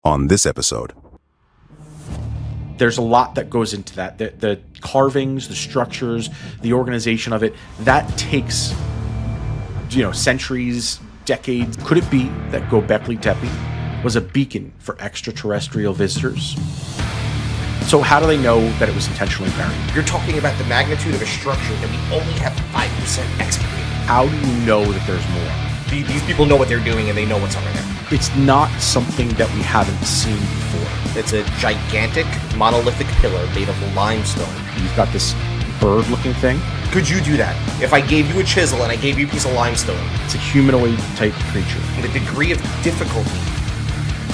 on this episode. There's a lot that goes into that. The carvings, the structures, the organization of it, that takes, centuries, decades. Could it be that Göbekli Tepe was a beacon for extraterrestrial visitors? So how do they know that it was intentionally buried? You're talking about the magnitude of a structure that we only have 5% excavated. How do you know that there's more? These people know what they're doing and they know what's under there. It's not something that we haven't seen before. It's a gigantic monolithic pillar made of limestone. You've got this bird-looking thing. Could you do that? If I gave you a chisel and I gave you a piece of limestone? It's a humanoid-type creature. The degree of difficulty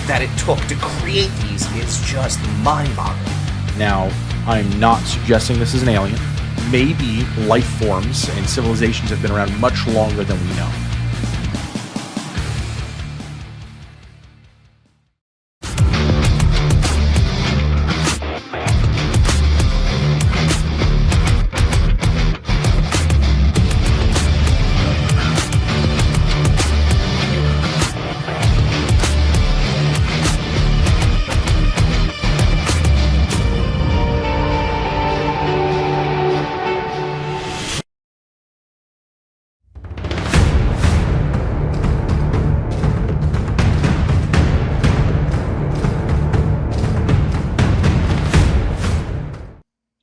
that it took to create these is just mind-boggling. Now, I'm not suggesting this is an alien. Maybe life forms and civilizations have been around much longer than we know.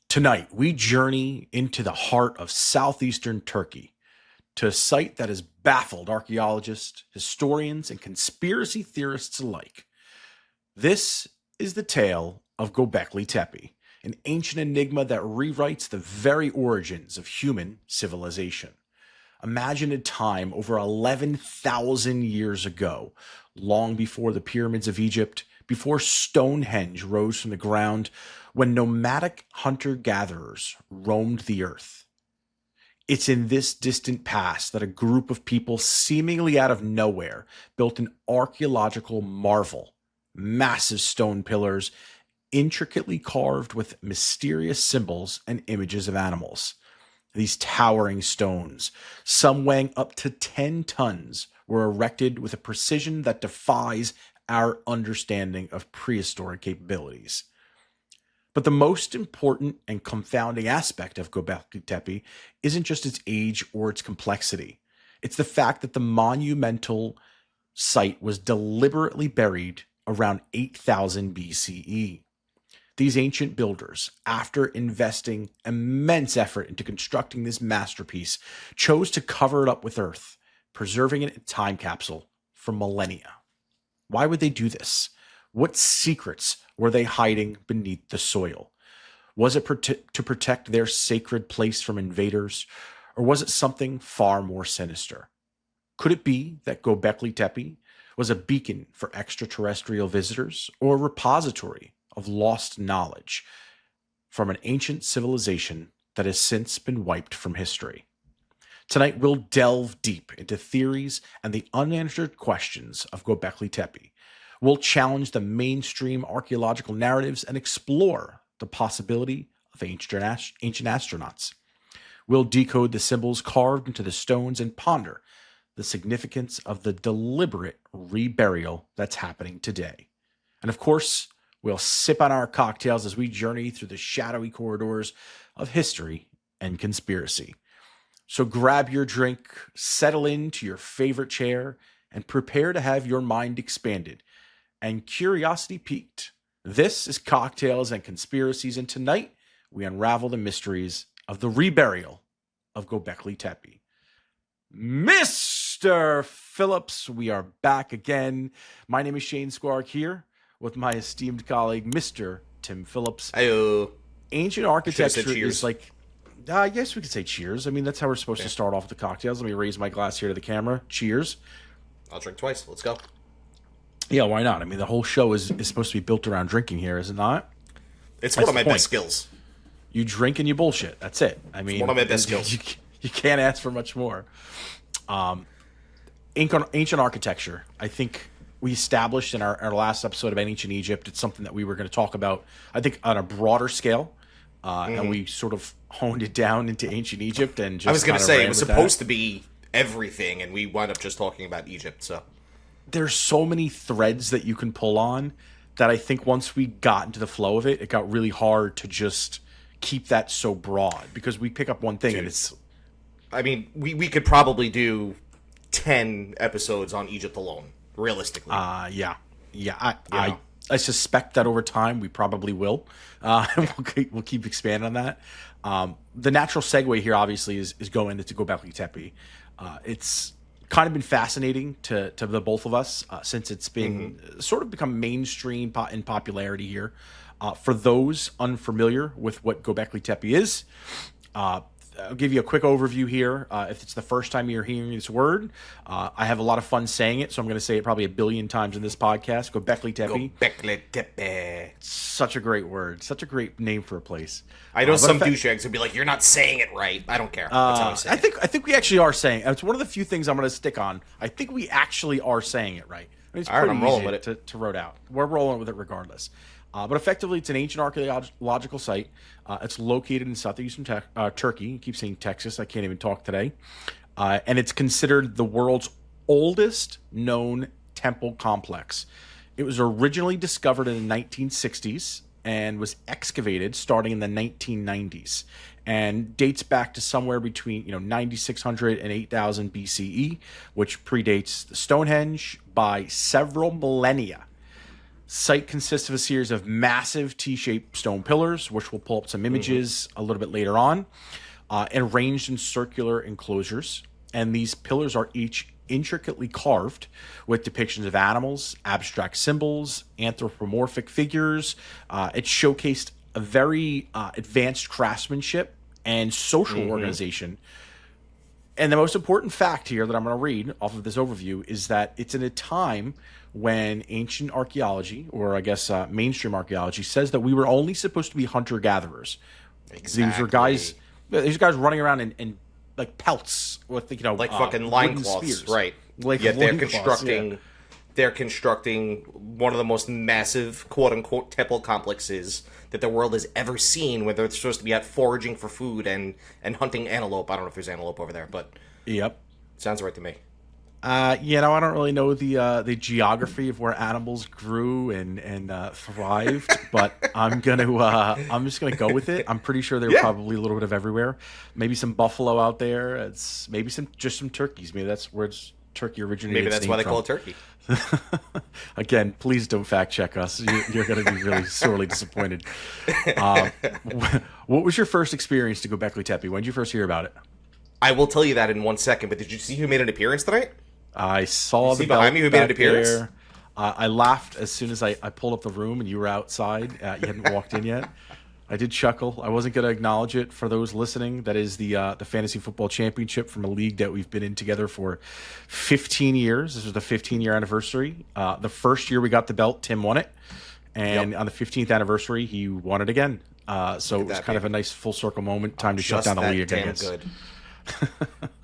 Tonight, we journey into the heart of southeastern Turkey, to a site that has baffled archaeologists, historians, and conspiracy theorists alike. This is the tale of Göbekli Tepe, an ancient enigma that rewrites the very origins of human civilization. Imagine a time over 11,000 years ago, long before the pyramids of Egypt, before Stonehenge rose from the ground, when nomadic hunter-gatherers roamed the earth. It's in this distant past that a group of people seemingly out of nowhere built an archaeological marvel, massive stone pillars, intricately carved with mysterious symbols and images of animals. These towering stones, some weighing up to 10 tons, were erected with a precision that defies our understanding of prehistoric capabilities. But the most important and confounding aspect of Göbekli Tepe isn't just its age or its complexity. It's the fact that the monumental site was deliberately buried around 8000 BCE. These ancient builders, after investing immense effort into constructing this masterpiece, chose to cover it up with earth, preserving it in a time capsule for millennia. Why would they do this? What secrets were they hiding beneath the soil? Was it to protect their sacred place from invaders, or was it something far more sinister? Could it be that Göbekli Tepe was a beacon for extraterrestrial visitors, or a repository of lost knowledge from an ancient civilization that has since been wiped from history? Tonight, we'll delve deep into theories and the unanswered questions of Göbekli Tepe. We'll challenge the mainstream archaeological narratives and explore the possibility of ancient astronauts. We'll decode the symbols carved into the stones and ponder the significance of the deliberate reburial that's happening today. And of course, we'll sip on our cocktails as we journey through the shadowy corridors of history and conspiracy. So grab your drink, settle into your favorite chair, and prepare to have your mind expanded and curiosity piqued. This is Cocktails and Conspiracies, and tonight we unravel the mysteries of the reburial of Göbekli Tepe. Mr. Phillips, we are back again. My name is Shane Squark here with my esteemed colleague, Mr. Tim Phillips. Ayo. Ancient architecture is like, I guess we could say cheers. I mean, that's how we're supposed to start off with the cocktails. Let me raise my glass here to the camera. Cheers. I'll drink twice. Let's go. Yeah, why not? I mean, the whole show is supposed to be built around drinking here, is it not? It's one of my best skills. You drink and you bullshit. That's it. I mean, one of my best skills. You can't ask for much more. Ancient architecture. I think we established in our last episode of Ancient Egypt, it's something that we were going to talk about, I think, on a broader scale. And we sort of honed it down into Ancient Egypt. And just I was going to say, it was supposed to be everything, and we wound up just talking about Egypt, so... There's so many threads that you can pull on that I think once we got into the flow of it, it got really hard to just keep that so broad, because we pick up one thing and it's I mean, we could probably do 10 episodes on Egypt alone, realistically. yeah. I suspect that over time we probably will. We'll keep expanding on that. The natural segue here, obviously, is going into Göbekli Tepe. It's kind of been fascinating to the both of us since it's been sort of become mainstream in popularity here. For those unfamiliar with what Göbekli Tepe is, I'll give you a quick overview here. If it's the first time you're hearing this word, I have a lot of fun saying it, so I'm going to say it probably a billion times in this podcast. Göbekli Tepe. Göbekli Tepe. Such a great word. Such a great name for a place. I know some douchebags would be like, "You're not saying it right." I don't care. That's how I say it. I think we actually are saying it. It's one of the few things I'm going to stick on. I think we actually are saying it right. I mean, it's pretty I'm rolling easy with it. to road out. We're rolling with it regardless. But effectively, it's an ancient archaeological site. It's located in southeastern Turkey. I keep saying Texas. I can't even talk today. And it's considered the world's oldest known temple complex. It was originally discovered in the 1960s and was excavated starting in the 1990s, and dates back to somewhere between 9600 and 8000 BCE, which predates the Stonehenge by several millennia. Site consists of a series of massive T-shaped stone pillars, which we'll pull up some images a little bit later on, and arranged in circular enclosures. And these pillars are each intricately carved with depictions of animals, abstract symbols, anthropomorphic figures. It showcased a very advanced craftsmanship and social organization. And the most important fact here that I'm going to read off of this overview is that it's in a time when ancient archaeology, or I guess mainstream archaeology, says that we were only supposed to be hunter-gatherers. Exactly. These guys running around in like pelts with like fucking loincloths, right? Like yet they're constructing one of the most massive quote unquote temple complexes that the world has ever seen, where they're supposed to be out foraging for food and hunting antelope. I don't know if there's antelope over there, but yep, sounds right to me. I don't really know the geography of where animals grew and thrived, but I'm just gonna go with it. I'm pretty sure there were probably a little bit of everywhere. Maybe some buffalo out there. It's maybe some turkeys. Maybe that's where turkey originated. Maybe that's why they call it turkey. Again, please don't fact check us. You're going to be really sorely disappointed. What was your first experience to Göbekli Tepe? When did you first hear about it? I will tell you that in 1 second. But did you see who made an appearance tonight? I saw the behind me who made an appearance. There. I laughed as soon as I pulled up the room and you were outside. You hadn't walked in yet. I did chuckle. I wasn't going to acknowledge it for those listening. That is the Fantasy Football Championship from a league that we've been in together for 15 years. This was the 15-year anniversary. The first year we got the belt, Tim won it. And on the 15th anniversary, he won it again. So it was kind of a nice full circle moment. Time to shut down the league, I guess. Good.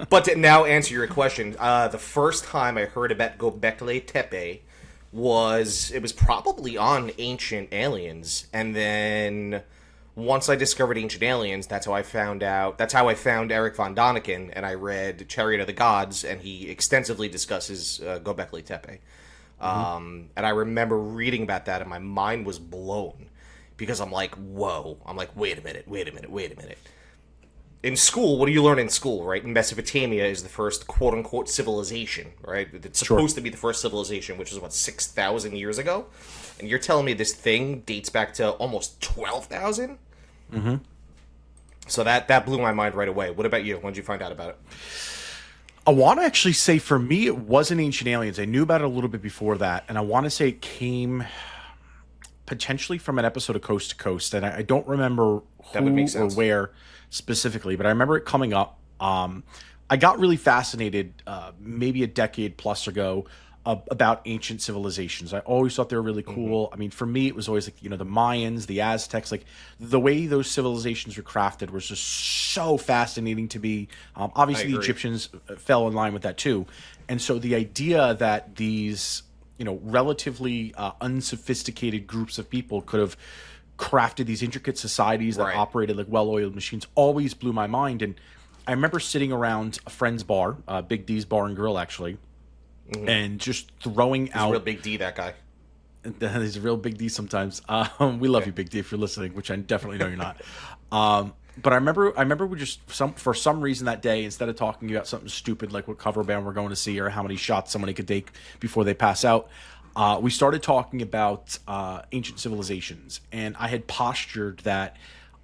But to now answer your question, the first time I heard about Göbekli Tepe was probably on Ancient Aliens, and then once I discovered Ancient Aliens, that's how I found Eric von Daniken, and I read Chariot of the Gods, and he extensively discusses Göbekli Tepe. And I remember reading about that, and my mind was blown, because I'm like, whoa. I'm like, wait a minute. In school, what do you learn in school, right? Mesopotamia is the first quote-unquote civilization, right? It's supposed to be the first civilization, which is, 6,000 years ago? And you're telling me this thing dates back to almost 12,000? Mm-hmm. So that blew my mind right away. What about you? When did you find out about it? I want to actually say, for me, it wasn't Ancient Aliens. I knew about it a little bit before that, and I want to say it came potentially from an episode of Coast to Coast, and I don't remember who or where specifically, but I remember it coming up. I got really fascinated maybe a decade plus ago about ancient civilizations. I always thought they were really cool. I mean, for me, it was always like, the Mayans, the Aztecs, like the way those civilizations were crafted was just so fascinating to me. Obviously, the Egyptians fell in line with that too. And so the idea that these, relatively unsophisticated groups of people could have crafted these intricate societies that operated like well-oiled machines always blew my mind. And I remember sitting around a friend's bar, Big D's Bar and Grill, actually, and just throwing out... real Big D, that guy. He's a real Big D sometimes. We love you, Big D, if you're listening, which I definitely know you're not. But I remember we just for some reason that day, instead of talking about something stupid like what cover band we're going to see or how many shots somebody could take before they pass out, we started talking about ancient civilizations, and I had postured that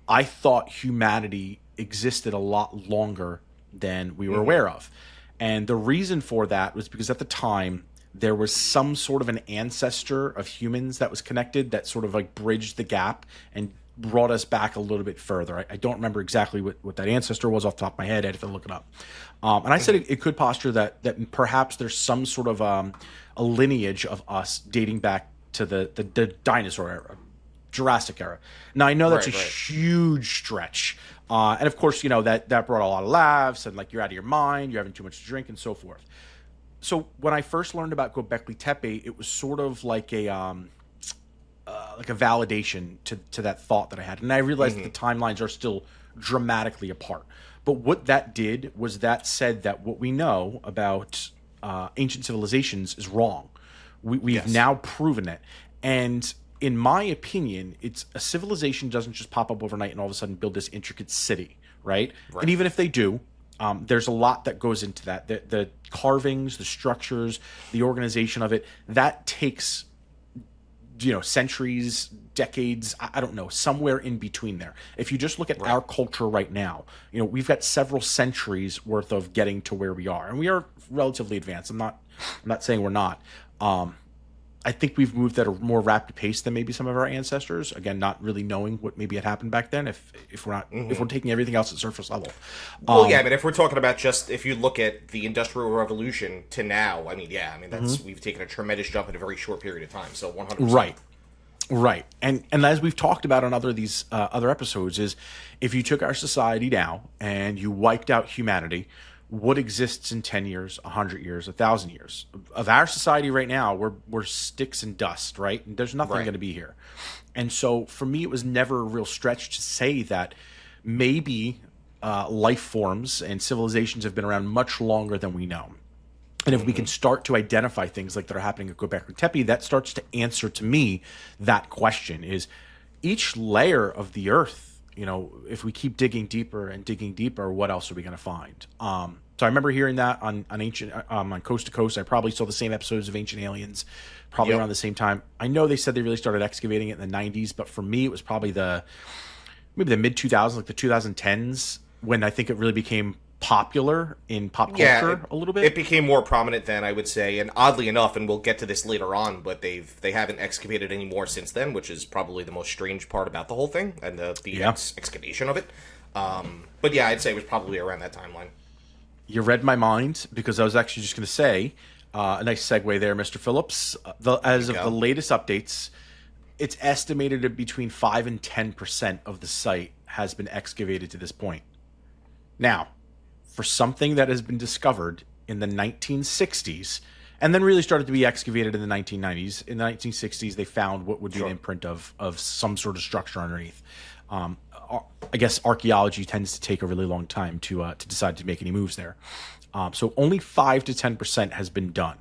I thought humanity existed a lot longer than we were aware of. And the reason for that was because at the time there was some sort of an ancestor of humans that was connected that sort of like bridged the gap and brought us back a little bit further. I don't remember exactly what that ancestor was off the top of my head. I had to look it up. And I said it could posture that perhaps there's some sort of a lineage of us dating back to the dinosaur era, Jurassic era. Now I know that's a huge stretch, and of course that brought a lot of laughs and like you're out of your mind, you're having too much to drink, and so forth. So when I first learned about Göbekli Tepe, it was sort of like a validation to that thought that I had, and I realized that the timelines are still dramatically apart. But what that did was that said that what we know about ancient civilizations is wrong. We've now proven it, and in my opinion, it's a civilization doesn't just pop up overnight and all of a sudden build this intricate city, right? And even if they do, there's a lot that goes into that. The carvings, the structures, the organization of it, that takes centuries, decades, I don't know, somewhere in between there. If you just look at our culture right now, we've got several centuries worth of getting to where we are, and we are relatively advanced. I'm not saying we're not. I think we've moved at a more rapid pace than maybe some of our ancestors. Again, not really knowing what maybe had happened back then. If we're not if we're taking everything else at surface level. Well, yeah, I mean, if we're talking about just if you look at the Industrial Revolution to now, I mean, that's we've taken a tremendous jump in a very short period of time. So 100%. Right. And as we've talked about on other episodes, is if you took our society now and you wiped out humanity, what exists in 10 years, 100 years, 1,000 years? Of our society right now, we're sticks and dust, right? And there's nothing going to be here. And so for me, it was never a real stretch to say that maybe life forms and civilizations have been around much longer than we know. And if we can start to identify things like that are happening at Göbekli Tepe, that starts to answer to me that question: is each layer of the earth, if we keep digging deeper and digging deeper, what else are we going to find? So I remember hearing that on ancient on Coast to Coast. I probably saw the same episodes of Ancient Aliens, probably around the same time. I know they said they really started excavating it in the 90s, but for me, it was probably maybe the mid 2000s, like the 2010s, when I think it really became popular in pop culture a little bit. It became more prominent then, I would say, and oddly enough, and we'll get to this later on, but they haven't excavated any more since then, which is probably the most strange part about the whole thing and the excavation of it. But yeah, I'd say it was probably around that timeline. You read my mind, because I was actually just going to say, a nice segue there, Mr. Phillips. As of the latest updates, it's estimated that between 5 and 10% of the site has been excavated to this point. Now, for something that has been discovered in the 1960s and then really started to be excavated in the 1990s, in the 1960s, they found what would be an imprint of some sort of structure underneath. I guess archaeology tends to take a really long time to decide to make any moves there. So only 5 to 10% has been done.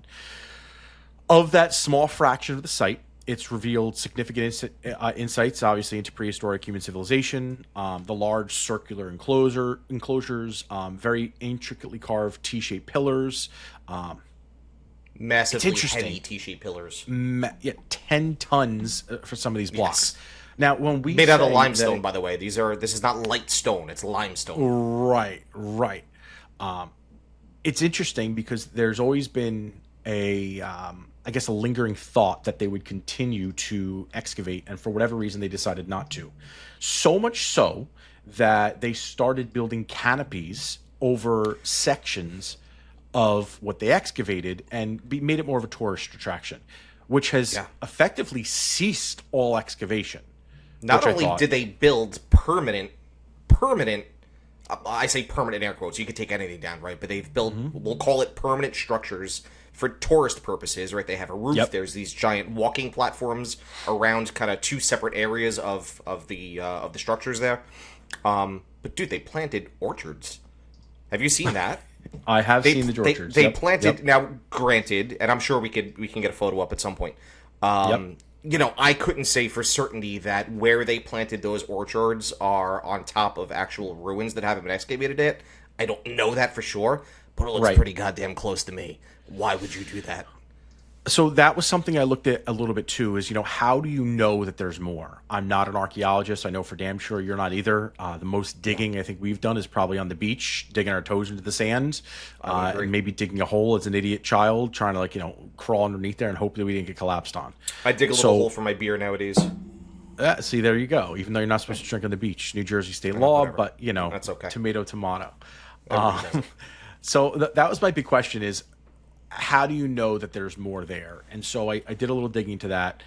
Of that small fraction of the site, it's revealed significant insights, obviously, into prehistoric human civilization. The large circular enclosures, very intricately carved T-shaped pillars. Massively heavy T-shaped pillars. 10 tons for some of these blocks. Yes. Now, when we made out of limestone, by the way, this is not light stone; it's limestone. Right. It's interesting because there's always been a lingering thought that they would continue to excavate, and for whatever reason, they decided not to. So much so that they started building canopies over sections of what they excavated and made it more of a tourist attraction, which has effectively ceased all excavation. Not only did they build permanent, I say permanent air quotes, you could take anything down, right? But they've built, we'll call it permanent structures for tourist purposes, right? They have a roof. There's these giant walking platforms around kind of two separate areas of the structures there. But dude, they planted orchards. Have you seen that? I have seen the orchards. They planted. Now, granted, and I'm sure we can get a photo up at some point. I couldn't say for certainty that where they planted those orchards are on top of actual ruins that haven't been excavated yet. I don't know that for sure, but it looks Right. pretty goddamn close to me. Why would you do that? So that was something I looked at a little bit too, is, how do you know that there's more? I'm not an archaeologist. I know for damn sure you're not either. The most digging I think we've done is probably on the beach, digging our toes into the sand, and maybe digging a hole as an idiot child, trying to crawl underneath there and hope that we didn't get collapsed on. I dig a little hole for my beer nowadays. See, there you go. Even though you're not supposed to drink on the beach, New Jersey state law, whatever. but That's okay. tomato, tomato. Everybody does it. So that was my big question: is how do you know that there's more there? And so I did a little digging into that.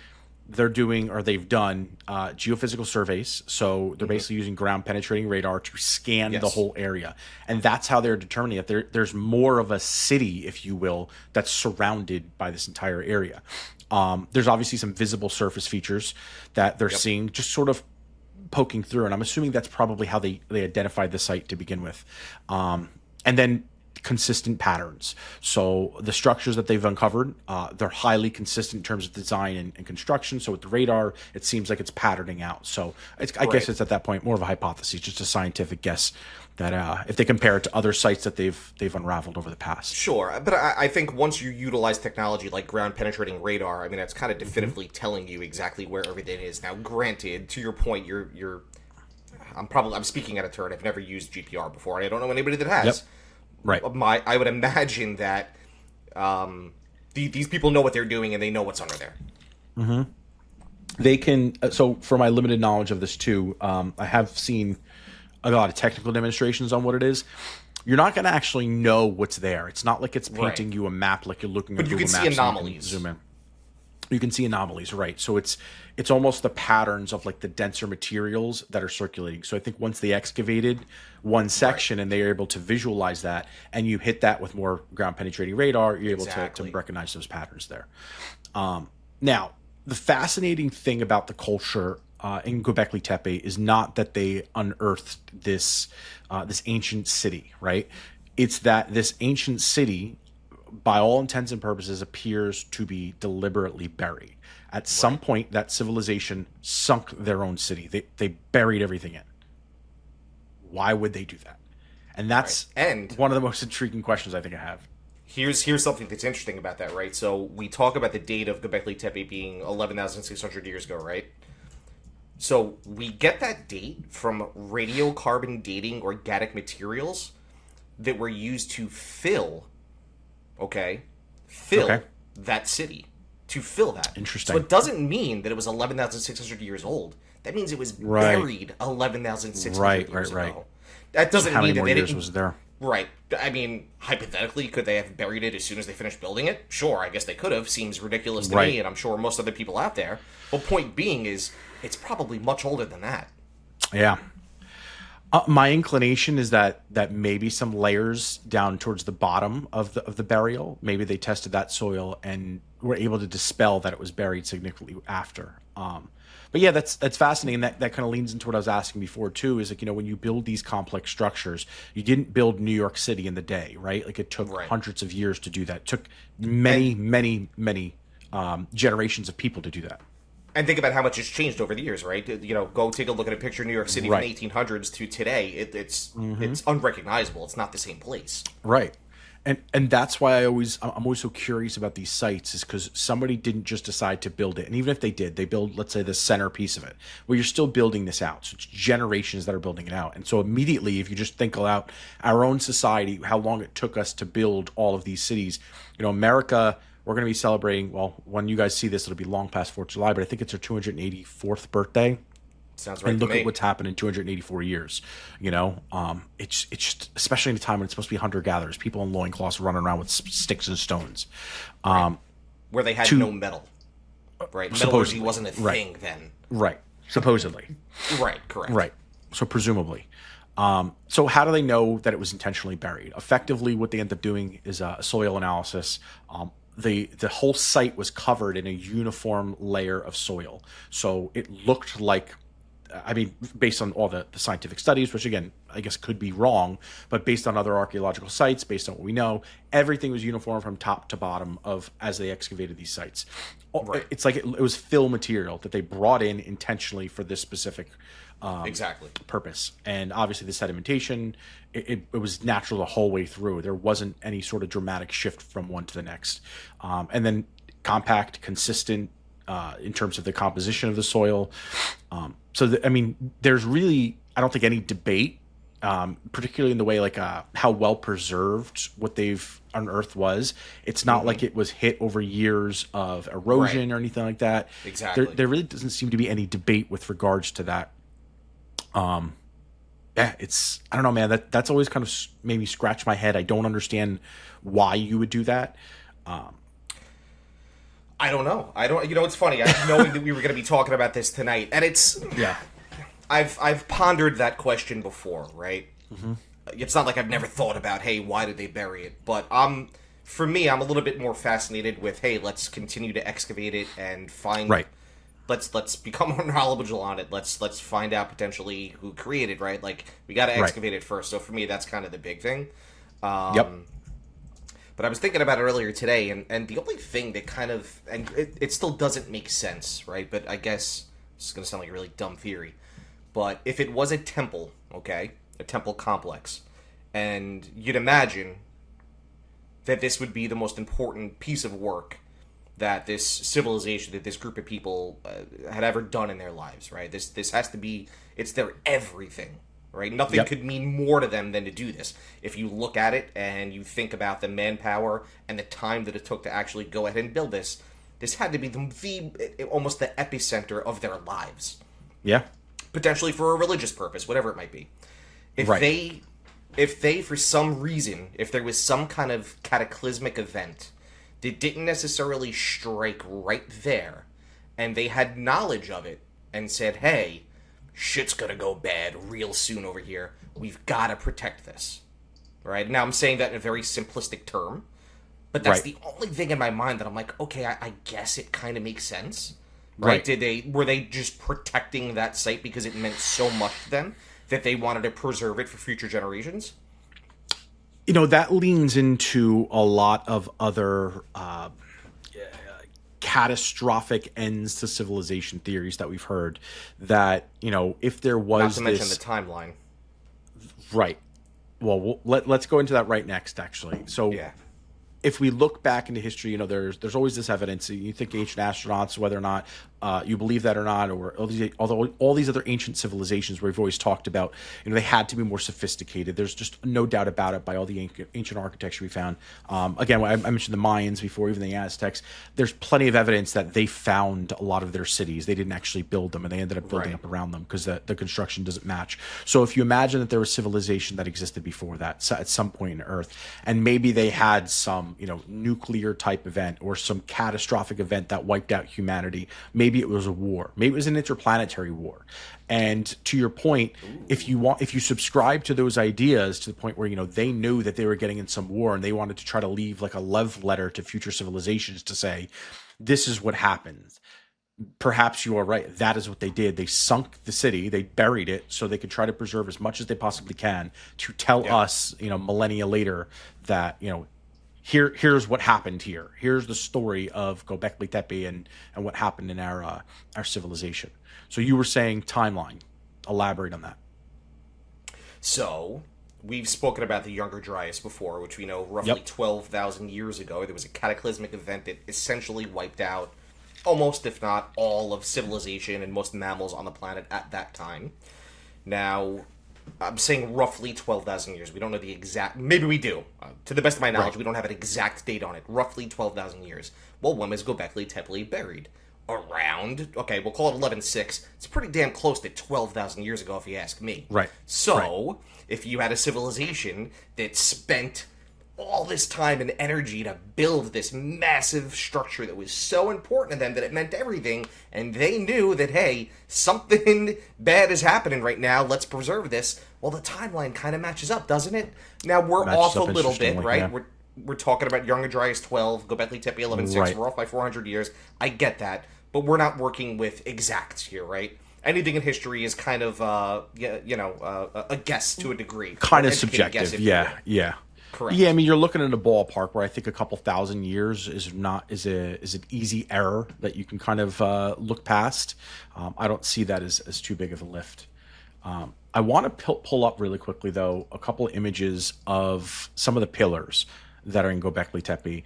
They've done geophysical surveys. So they're basically using ground penetrating radar to scan the whole area. And that's how they're determining that there's more of a city, if you will, that's surrounded by this entire area. There's obviously some visible surface features that they're seeing just sort of poking through. And I'm assuming that's probably how they identified the site to begin with. And then consistent patterns. So the structures that they've uncovered, they're highly consistent in terms of design and construction. So with the radar, it seems like it's patterning out. So I guess it's at that point more of a hypothesis, just a scientific guess that if they compare it to other sites that they've unraveled over the past. Sure, but I think once you utilize technology like ground penetrating radar, I mean that's kind of definitively telling you exactly where everything is. Now, granted, to your point, I'm speaking out of turn. I've never used GPR before, and I don't know anybody that has. Yep. Right. I would imagine that these people know what they're doing and they know what's under there. They can. So, for my limited knowledge of this too, I have seen a lot of technical demonstrations on what it is. You're not going to actually know what's there. It's not like it's painting you a map like you're looking at But you Google can Maps. see anomalies. Zoom in. You can see anomalies, right? So it's almost the patterns of like the denser materials that are circulating. So I think once they excavated one section and they are able to visualize that, and you hit that with more ground penetrating radar, you're able to recognize those patterns there. Now, the fascinating thing about the culture in Göbekli Tepe is not that they unearthed this ancient city, right? It's that this ancient city, by all intents and purposes, appears to be deliberately buried. At some point, that civilization sunk their own city. They buried everything in. Why would they do that? And that's one of the most intriguing questions I think I have. Here's something that's interesting about that, right? So we talk about the date of Göbekli Tepe being 11,600 years ago, right? So we get that date from radiocarbon dating organic materials that were used to fill that city, to fill that. Interesting. So it doesn't mean that it was 11,600 years old. That means it was buried 11,600 years ago. That doesn't how mean many that more they years didn't. was there? Right. I mean, hypothetically, could they have buried it as soon as they finished building it? Sure, I guess they could have. Seems ridiculous to me, and I'm sure most other people out there. But point being is, it's probably much older than that. Yeah. My inclination is that maybe some layers down towards the bottom of the burial, maybe they tested that soil and were able to dispel that it was buried significantly after. But yeah, that's fascinating. That kind of leans into what I was asking before too. Is like, when you build these complex structures, you didn't build New York City in the day, right? Like it took hundreds of years to do that. It took many generations of people to do that. And think about how much has changed over the years, right? Go take a look at a picture of New York City from the 1800s to today. It's unrecognizable. It's not the same place. Right. And that's why I'm always so curious about these sites, is because somebody didn't just decide to build it. And even if they did, they build, let's say, the centerpiece of it. Well, you're still building this out. So it's generations that are building it out. And so immediately, if you just think about our own society, how long it took us to build all of these cities, America, we're going to be celebrating, well, when you guys see this, it'll be long past 4th of July, but I think it's her 284th birthday. Sounds right. And look to me. at what's happened in 284 years. It's just, especially in a time when it's supposed to be hunter-gatherers, people in loincloths running around with sticks and stones. Where they had no metal. Right. Metallurgy wasn't a thing then. Right. Supposedly. Right. Correct. Right. So presumably. So how do they know that it was intentionally buried? Effectively, what they end up doing is a soil analysis. The whole site was covered in a uniform layer of soil. So it looked like I mean, based on all the scientific studies, which again, I guess could be wrong, but based on other archaeological sites, based on what we know, everything was uniform from top to bottom of as they excavated these sites. Right. It's like it was fill material that they brought in intentionally for this specific Exactly. purpose. And obviously the sedimentation, it was natural the whole way through. There wasn't any sort of dramatic shift from one to the next. And then compact, consistent in terms of the composition of the soil. I mean, there's really, I don't think any debate, particularly in the way like how well preserved what they've unearthed was. It's not like it was hit over years of erosion or anything like that. Exactly. There really doesn't seem to be any debate with regards to that. Yeah, I don't know, man. That's always kind of made me scratch my head. I don't understand why you would do that. I don't know. It's funny. Knowing that we were going to be talking about this tonight, and Yeah. I've pondered that question before, right? Mm-hmm. It's not like I've never thought about, hey, why did they bury it? But for me, I'm a little bit more fascinated with, hey, let's continue to excavate it and find. Right. Let's become more knowledgeable on it. Let's find out potentially who created, right? Like we got to excavate it first. So for me, that's kind of the big thing. Yep. But I was thinking about it earlier today, and the only thing that kind of, and it still doesn't make sense, right? But I guess this is going to sound like a really dumb theory. But if it was a temple, okay, a temple complex, and you'd imagine that this would be the most important piece of work that this civilization, that this group of people had ever done in their lives, right? This has to be, it's their everything, right? Nothing could mean more to them than to do this. If you look at it and you think about the manpower and the time that it took to actually go ahead and build this, this had to be almost the epicenter of their lives. Yeah. Potentially for a religious purpose, whatever it might be. If they, for some reason, if there was some kind of cataclysmic event that didn't necessarily strike right there, and they had knowledge of it, and said, hey, shit's gonna go bad real soon over here, we've gotta protect this. Right? Now, I'm saying that in a very simplistic term, but that's the only thing in my mind that I'm like, okay, I guess it kind of makes sense. Right? Were they just protecting that site because it meant so much to them that they wanted to preserve it for future generations? You know, that leans into a lot of other catastrophic ends to civilization theories that we've heard. That, you know, if there was not to mention the timeline. Right. Well, let's go into that right next, actually. So, if we look back into history, you know, there's always this evidence. You think ancient astronauts, whether or not you believe that or not, or all these other ancient civilizations where we've always talked about, you know, they had to be more sophisticated. There's just no doubt about it by all the ancient architecture we found. Again, I mentioned the Mayans before, even the Aztecs. There's plenty of evidence that they found a lot of their cities. They didn't actually build them, and they ended up building up around them because the construction doesn't match. So if you imagine that there was civilization that existed before that at some point in Earth, and maybe they had some, you know, nuclear type event or some catastrophic event that wiped out humanity. Maybe it was a war. Maybe it was an interplanetary war. And to your point, if you subscribe to those ideas to the point where, you know, they knew that they were getting in some war and they wanted to try to leave like a love letter to future civilizations to say, this is what happens. Perhaps you are right. That is what they did. They sunk the city. They buried it so they could try to preserve as much as they possibly can to tell us, you know, millennia later that, you know, here's what happened here. Here's the story of Göbekli Tepe and what happened in our civilization. So you were saying timeline. Elaborate on that. So we've spoken about the Younger Dryas before, which we know roughly 12,000 years ago, there was a cataclysmic event that essentially wiped out almost, if not all, of civilization and most mammals on the planet at that time. Now, I'm saying roughly 12,000 years. We don't know the exact... Maybe we do. To the best of my knowledge, we don't have an exact date on it. Roughly 12,000 years. Well, when was Göbekli Tepe buried? Around... Okay, we'll call it 11.6. It's pretty damn close to 12,000 years ago, if you ask me. Right. So, if you had a civilization that spent all this time and energy to build this massive structure that was so important to them that it meant everything, and they knew that, hey, something bad is happening right now, let's preserve this, well, the timeline kind of matches up, doesn't it? Now, we're off a little bit, right? Yeah. We're talking about Younger Dryas 12, Göbekli Tepe 11.6, we're off by 400 years, I get that, but we're not working with exacts here, right? anything in history is kind of a guess to a degree, Kind or of educated guess, subjective. if you will. Yeah. Correct. Yeah, I mean, you're looking at a ballpark where I think a couple thousand years is an easy error that you can kind of look past. I don't see that as too big of a lift. I want to pull up really quickly though a couple of images of some of the pillars that are in Göbekli Tepe.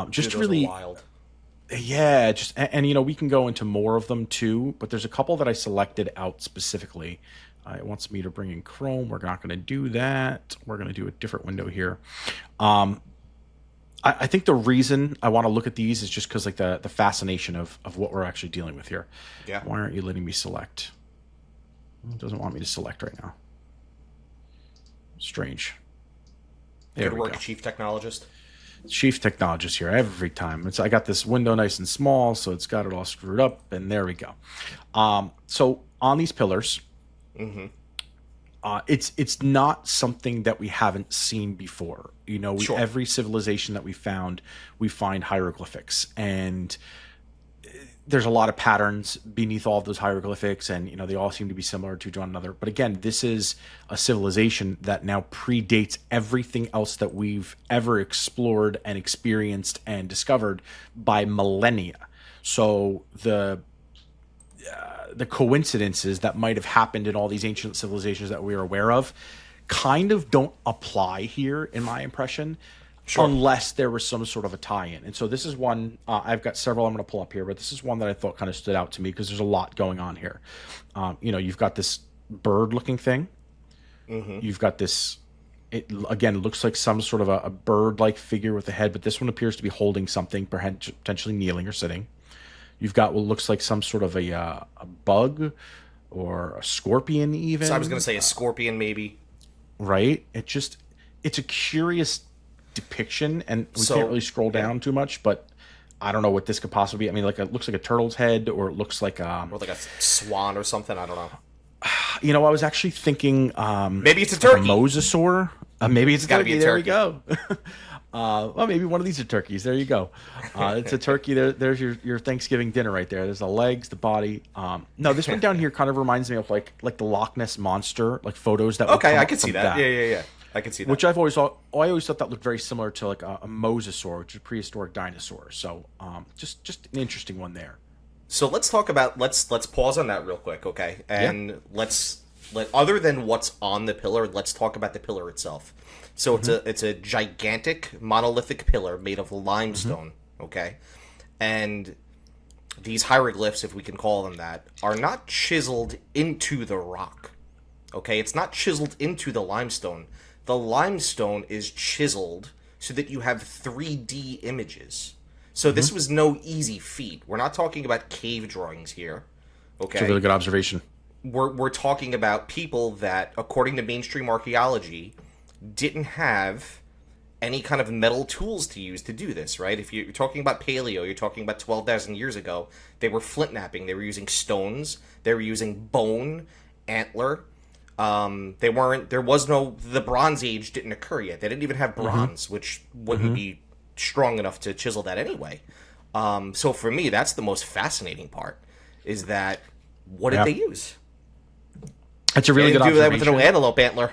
Just Dude, to those are really, wild. yeah, just and, we can go into more of them too. But there's a couple that I selected out specifically. It wants me to bring in Chrome. We're not going to do that. We're going to do a different window here. I think the reason I want to look at these is just because like the fascination of what we're actually dealing with here. Yeah. Why aren't you letting me select? It doesn't want me to select right now. Strange. There Good we work, go. chief technologist. Chief technologist here every time. I got this window nice and small, so it's got it all screwed up, and there we go. So on these pillars, it's not something that we haven't seen before. Sure. Every civilization that we find hieroglyphics, and there's a lot of patterns beneath all of those hieroglyphics, and they all seem to be similar to one another. But again, this is a civilization that now predates everything else that we've ever explored and experienced and discovered by millennia. So the coincidences that might have happened in all these ancient civilizations that we are aware of kind of don't apply here, in my impression. Sure. Unless there was some sort of a tie-in. And so this is one, I've got several I'm going to pull up here, but this is one that I thought kind of stood out to me because there's a lot going on here. You've got this bird-looking thing. Mm-hmm. You've got this, it again looks like some sort of a bird-like figure with a head, but this one appears to be holding something, potentially kneeling or sitting. You've got what looks like some sort of a bug or a scorpion even. So I was going to say a scorpion maybe. Right? It's a curious depiction, and we can't really scroll down too much, but I don't know what this could possibly be. I mean, it looks like a turtle's head, or it looks like or like a swan or something. I don't know. I was actually thinking maybe it's a turkey, like a mosasaur. Maybe it's a turkey. Be a there turkey. We go. Well, maybe one of these are turkeys. There you go. It's a turkey. There's your Thanksgiving dinner right there. There's the legs, the body. No, this one down here kind of reminds me of like the Loch Ness monster, like photos that. Okay, I could see that. Yeah. I can see that. Which I always thought that looked very similar to like a mosasaur, which is a prehistoric dinosaur. So just an interesting one there. So let's talk about let's pause on that real quick, okay? And let's other than what's on the pillar, let's talk about the pillar itself. So it's a gigantic monolithic pillar made of limestone, okay? And these hieroglyphs, if we can call them that, are not chiseled into the rock. Okay? It's not chiseled into the limestone. The limestone is chiseled so that you have 3D images. So this was no easy feat. We're not talking about cave drawings here. Okay? It's a really good observation. We're talking about people that, according to mainstream archaeology, didn't have any kind of metal tools to use to do this, right? If you're talking about paleo, you're talking about 12,000 years ago, they were flint knapping. They were using stones. They were using bone, antler. The Bronze Age didn't occur yet. They didn't even have bronze, which wouldn't be strong enough to chisel that anyway. So for me, that's the most fascinating part, is that what did they use? That's a really good observation. Do that with no antelope antler.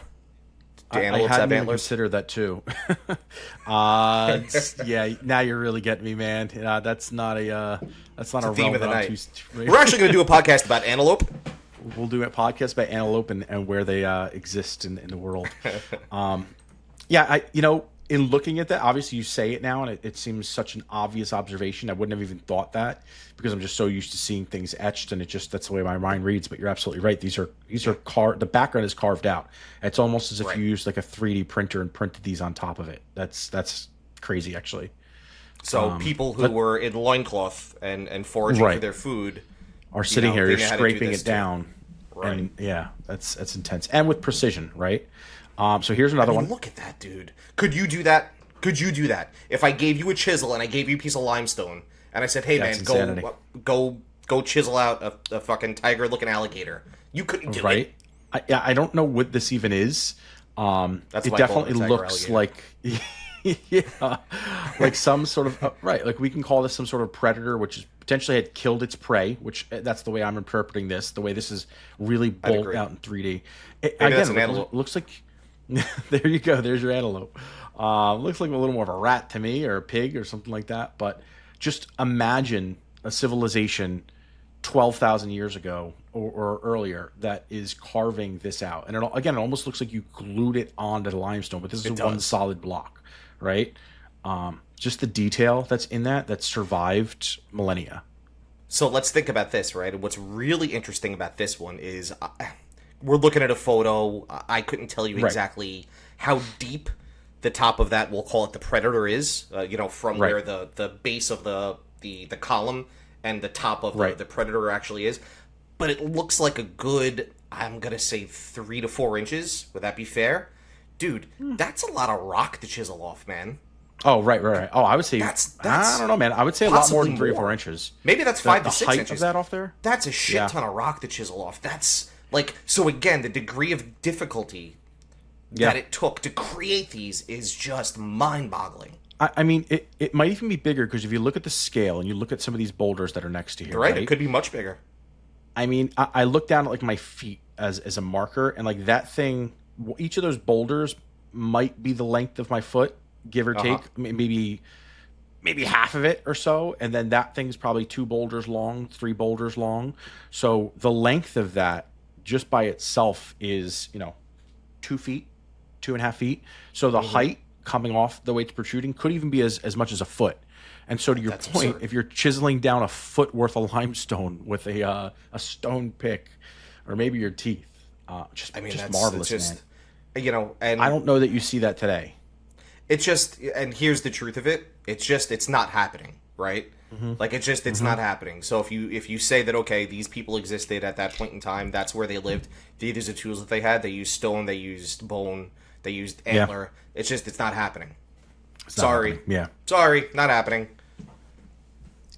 Do antelopes I have hadn't antlers? considered that too. Yeah, now you're really getting me, man. That's not a theme of the night. We're actually going to do a podcast about antelope. We'll do a podcast about antelope and where they exist in the world. In looking at that, obviously you say it now, and it seems such an obvious observation. I wouldn't have even thought that because I'm just so used to seeing things etched, and that's the way my mind reads. But you're absolutely right. These are carved. The background is carved out. It's almost as if you used like a 3D printer and printed these on top of it. That's crazy, actually. So people who were in loincloth and foraging for their food are sitting here. You're scraping it down, right? And that's intense, and with precision, right? So here's another one. Look at that, dude. Could you do that? If I gave you a chisel and I gave you a piece of limestone and I said, "Hey, man, go chisel out a fucking tiger-looking alligator," you couldn't do it. I don't know what this even is. That's it definitely looks like like some sort of like we can call this some sort of predator, which is potentially had killed its prey, which that's the way I'm interpreting this. The way this is really I'd bulked agree. out in 3D. Maybe Again, that's an antelope. looks like there you go. There's your antelope. Looks like a little more of a rat to me, or a pig, or something like that. But just imagine a civilization 12,000 years ago or earlier that is carving this out. And again, it almost looks like you glued it onto the limestone, but this is one solid block, right? Just the detail that's in that survived millennia. So let's think about this, right? And what's really interesting about this one is we're looking at a photo. I couldn't tell you exactly how deep the top of that, we'll call it the predator, is, from where the base of the column and the top of the predator actually is. But it looks like a good, I'm going to say 3 to 4 inches. Would that be fair? Dude, that's a lot of rock to chisel off, man. Oh, right. Oh, I would say, that's I don't know, man. I would say a lot more than 3 or 4 inches. Maybe that's 5 to 6 height inches. Of that off there? That's a shit ton of rock to chisel off. That's, so again, the degree of difficulty that it took to create these is just mind-boggling. I mean, it might even be bigger, because if you look at the scale and you look at some of these boulders that are next to here, right? It could be much bigger. I mean, I look down at my feet as a marker, and that thing, each of those boulders might be the length of my foot, give or take, maybe half of it or so, and then that thing's probably 2 boulders long, 3 boulders long. So the length of that just by itself is 2 feet, 2.5 feet. So the height coming off the way it's protruding could even be as much as a foot. And so to your point, absurd. If you're chiseling down a foot worth of limestone with a stone pick, or maybe your teeth, just marvelous, man. And I don't know that you see that today. It's just, and here's the truth of it. It's not happening, right? It's not happening. So if you say that, okay, these people existed at that point in time, that's where they lived. These are the tools that they had. They used stone, they used bone, they used antler. Yeah. It's not happening. Sorry. Yeah. Sorry, not happening.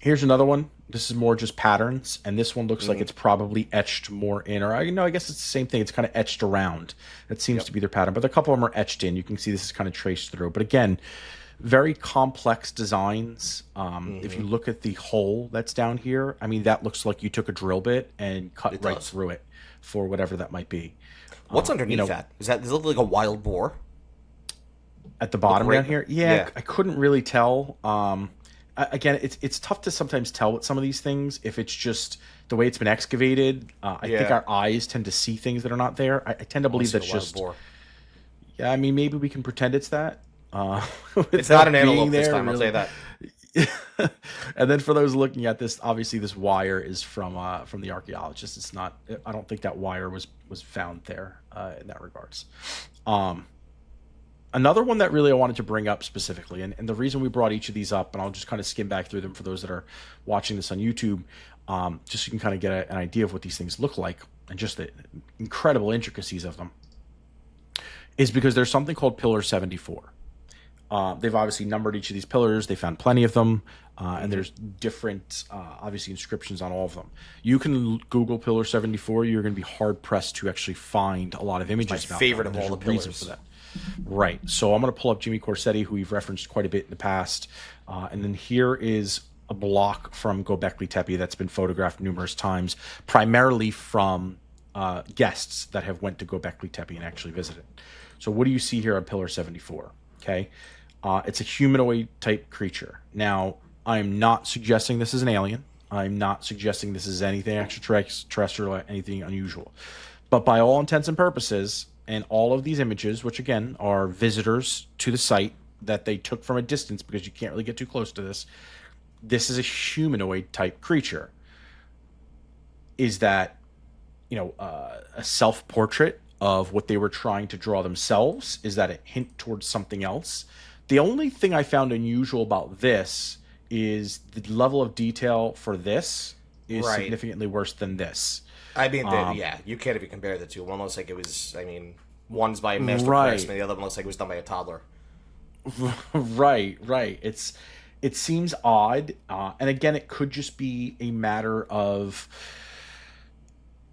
Here's another one. This is more just patterns, and this one looks like it's probably etched more in, or I guess it's the same thing. It's kind of etched around. That seems to be their pattern, but a couple of them are etched in. You can see this is kind of traced through. But again, very complex designs. If you look at the hole that's down here, I mean, that looks like you took a drill bit and cut through it for whatever that might be. What's underneath that? Does it look like a wild boar? At the bottom down here? Yeah, I couldn't really tell. Again, it's tough to sometimes tell with some of these things if it's just the way it's been excavated. I think our eyes tend to see things that are not there. I tend to believe that's just... Boar. Yeah, I mean, maybe we can pretend it's that. It's not an antelope this time, really. I'll say that. And then for those looking at this, obviously this wire is from the archaeologist. It's not... I don't think that wire was found there in that regards. Another one that really I wanted to bring up specifically, and the reason we brought each of these up, and I'll just kind of skim back through them for those that are watching this on YouTube, just so you can kind of get an idea of what these things look like, and just the incredible intricacies of them, is because there's something called Pillar 74. They've obviously numbered each of these pillars. They found plenty of them, and there's different, obviously, inscriptions on all of them. You can Google Pillar 74. You're going to be hard-pressed to actually find a lot of images about them. My favorite of all the pillars. For that. Right. So I'm going to pull up Jimmy Corsetti, who we've referenced quite a bit in the past. And then here is a block from Göbekli Tepe that's been photographed numerous times, primarily from guests that have went to Göbekli Tepe and actually visited. So what do you see here on Pillar 74? Okay. It's a humanoid type creature. Now, I'm not suggesting this is an alien. I'm not suggesting this is anything extraterrestrial or anything unusual. But by all intents and purposes, and all of these images, which again are visitors to the site that they took from a distance because you can't really get too close to this, this is a humanoid type creature. Is that, a self-portrait of what they were trying to draw themselves? Is that a hint towards something else? The only thing I found unusual about this is the level of detail for this is significantly worse than this. I mean, you can't even compare the two. One looks like it was, one's by a master craftsman, and the other one looks like it was done by a toddler. Right. It seems odd, and again, it could just be a matter of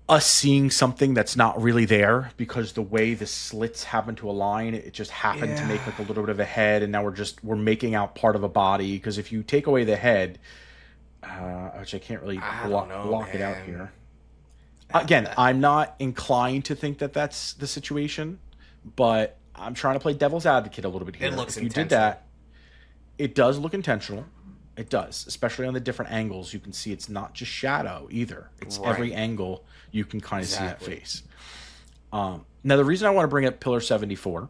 us seeing something that's not really there, because the way the slits happen to align, it just happened to make a little bit of a head, and now we're making out part of a body. Because if you take away the head, which I can't really I don't know, block it out man. here. Again, I'm not inclined to think that that's the situation, but I'm trying to play devil's advocate a little bit here. It looks If you did intentional. that, it does look intentional. It does, especially on the different angles. You can see it's not just shadow either. It's every Right. angle you can kind of see that Exactly. face. Now, the reason I want to bring up Pillar 74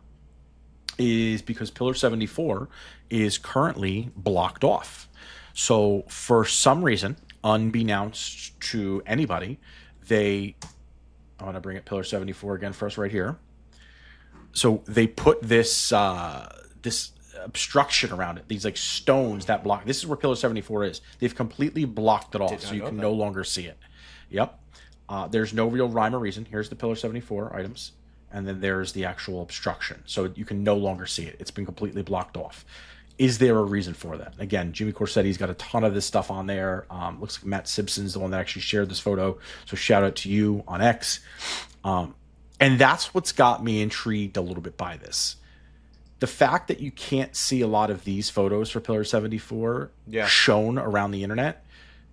is because Pillar 74 is currently blocked off. So, for some reason, unbeknownst to anybody, I want to bring up Pillar 74 again for us right here. So they put this obstruction around it. These like stones that block. This is where Pillar 74 is. They've completely blocked it off, so you can no longer see it. Yep. There's no real rhyme or reason. Here's the Pillar 74 items, and then there's the actual obstruction. So you can no longer see it. It's been completely blocked off. Is there a reason for that? Again, Jimmy Corsetti's got a ton of this stuff on there. Looks like Matt Simpson's the one that actually shared this photo. So shout out to you on X. And that's what's got me intrigued a little bit by this. The fact that you can't see a lot of these photos for Pillar 74 shown around the internet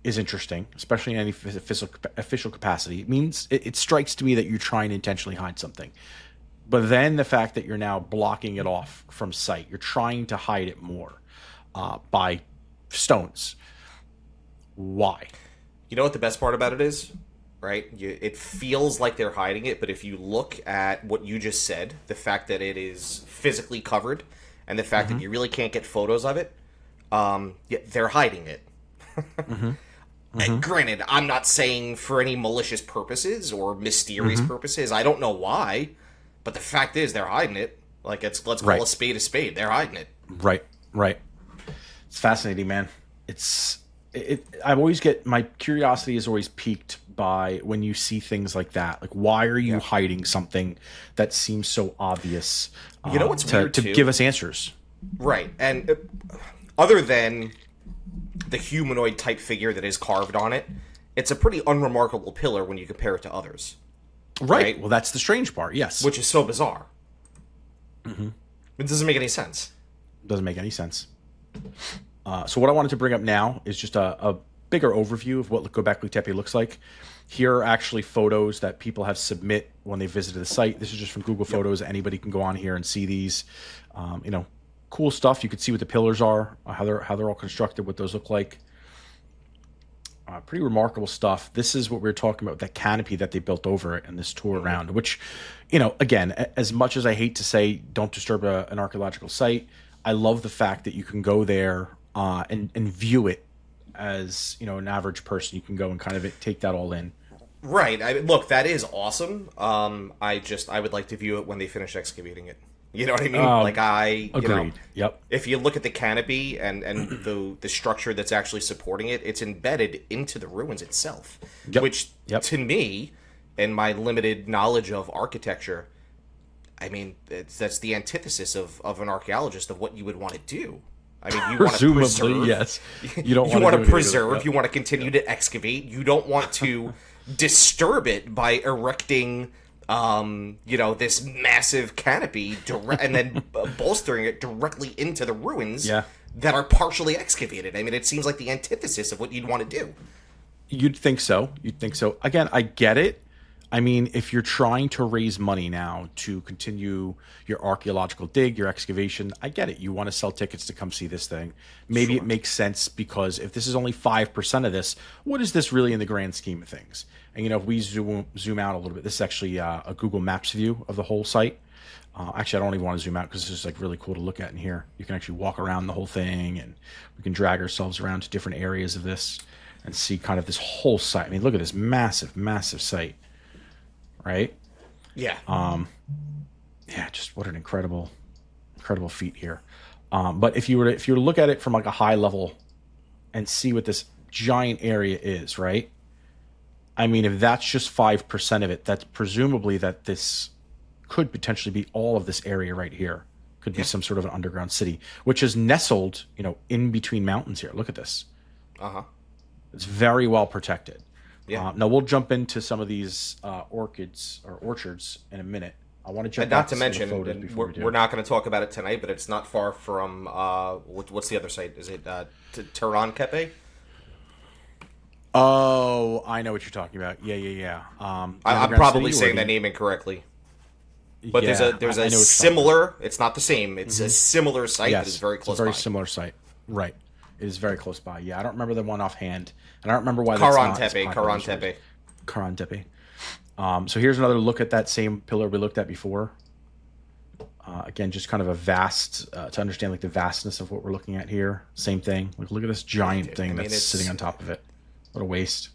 is interesting, especially in any official capacity. It means it strikes to me that you're trying to intentionally hide something. But then the fact that you're now blocking it off from sight, you're trying to hide it more by stones. Why? You know what the best part about it is? Right? It feels like they're hiding it, but if you look at what you just said, the fact that it is physically covered, and the fact that you really can't get photos of it, they're hiding it. And granted, I'm not saying for any malicious purposes or mysterious purposes. I don't know why, but the fact is they're hiding it. Like, let's call a spade a spade. They're hiding it. Right. It's fascinating, man. I always get, my curiosity is always piqued by when you see things like that. Like, why are you hiding something that seems so obvious? You know what's weird, to too? give us answers. Right. And other than the humanoid type figure that is carved on it, it's a pretty unremarkable pillar when you compare it to others. Right. Well, that's the strange part. Yes. Which is so bizarre. It doesn't make any sense. Doesn't make any sense. So what I wanted to bring up now is just a bigger overview of what Göbekli Tepe looks like. Here are actually photos that people have submit when they visited the site. This is just from Google Photos. Anybody can go on here and see these. Cool stuff. You can see what the pillars are, how they're all constructed, what those look like. Pretty remarkable stuff. This is what we were talking about, that canopy that they built over it and this tour around, which, again, as much as I hate to say don't disturb an archaeological site, I love the fact that you can go there and view it as, an average person. You can go and kind of take that all in. Right. Look, that is awesome. I would like to view it when they finish excavating it. You know what I mean? Agreed. Yep. If you look at the canopy and the structure that's actually supporting it, it's embedded into the ruins itself. Yep. Which, to me, and my limited knowledge of architecture, I mean, that's the antithesis of an archaeologist of what you would want to do. I mean, you want to preserve. Yes. You want to preserve. Yep. You want to continue to excavate. You don't want to disturb it by erecting this massive canopy and then bolstering it directly into the ruins that are partially excavated. I mean, it seems like the antithesis of what you'd want to do. You'd think so. Again, I get it. I mean, if you're trying to raise money now to continue your archaeological dig, your excavation, I get it. You want to sell tickets to come see this thing. Maybe it makes sense, because if this is only 5% of this, what is this really in the grand scheme of things? And, if we zoom out a little bit, this is actually a Google Maps view of the whole site. Actually, I don't even want to zoom out because this is really cool to look at in here. You can actually walk around the whole thing, and we can drag ourselves around to different areas of this and see kind of this whole site. I mean, look at this massive, massive site. Right? Yeah. Just what an incredible feat here. But if you were to look at it from like a high level and see what this giant area is, right? I mean, if that's just 5% of it, that's presumably that this could potentially be all of this area right here. Could be some sort of an underground city, which is nestled, in between mountains here. Look at this. It's very well protected. Yeah. Now we'll jump into some of these orchids or orchards in a minute. I want to jump. Not to mention, we're not going to talk about it tonight, but it's not far from what's the other site? Is it Tehran Kepe? Oh, I know what you're talking about. Yeah, yeah, yeah. The I'm underground probably city or saying that the name incorrectly. But yeah, there's I a know what you're talking about. similar. It's not the same. It's a similar site that is Yes, very it's a close very by. similar site. Right. It is very close by. Yeah, I don't remember the one offhand, and I don't remember why that's Karan not as Tepe. popular Karan as yours. Tepe. Karan Tepe. So here's another look at that same pillar we looked at before. Again, just kind of a vast to understand like the vastness of what we're looking at here. Same thing. Like, look at this Yeah, giant dude. I thing mean, that's sitting on top of it. What a waste.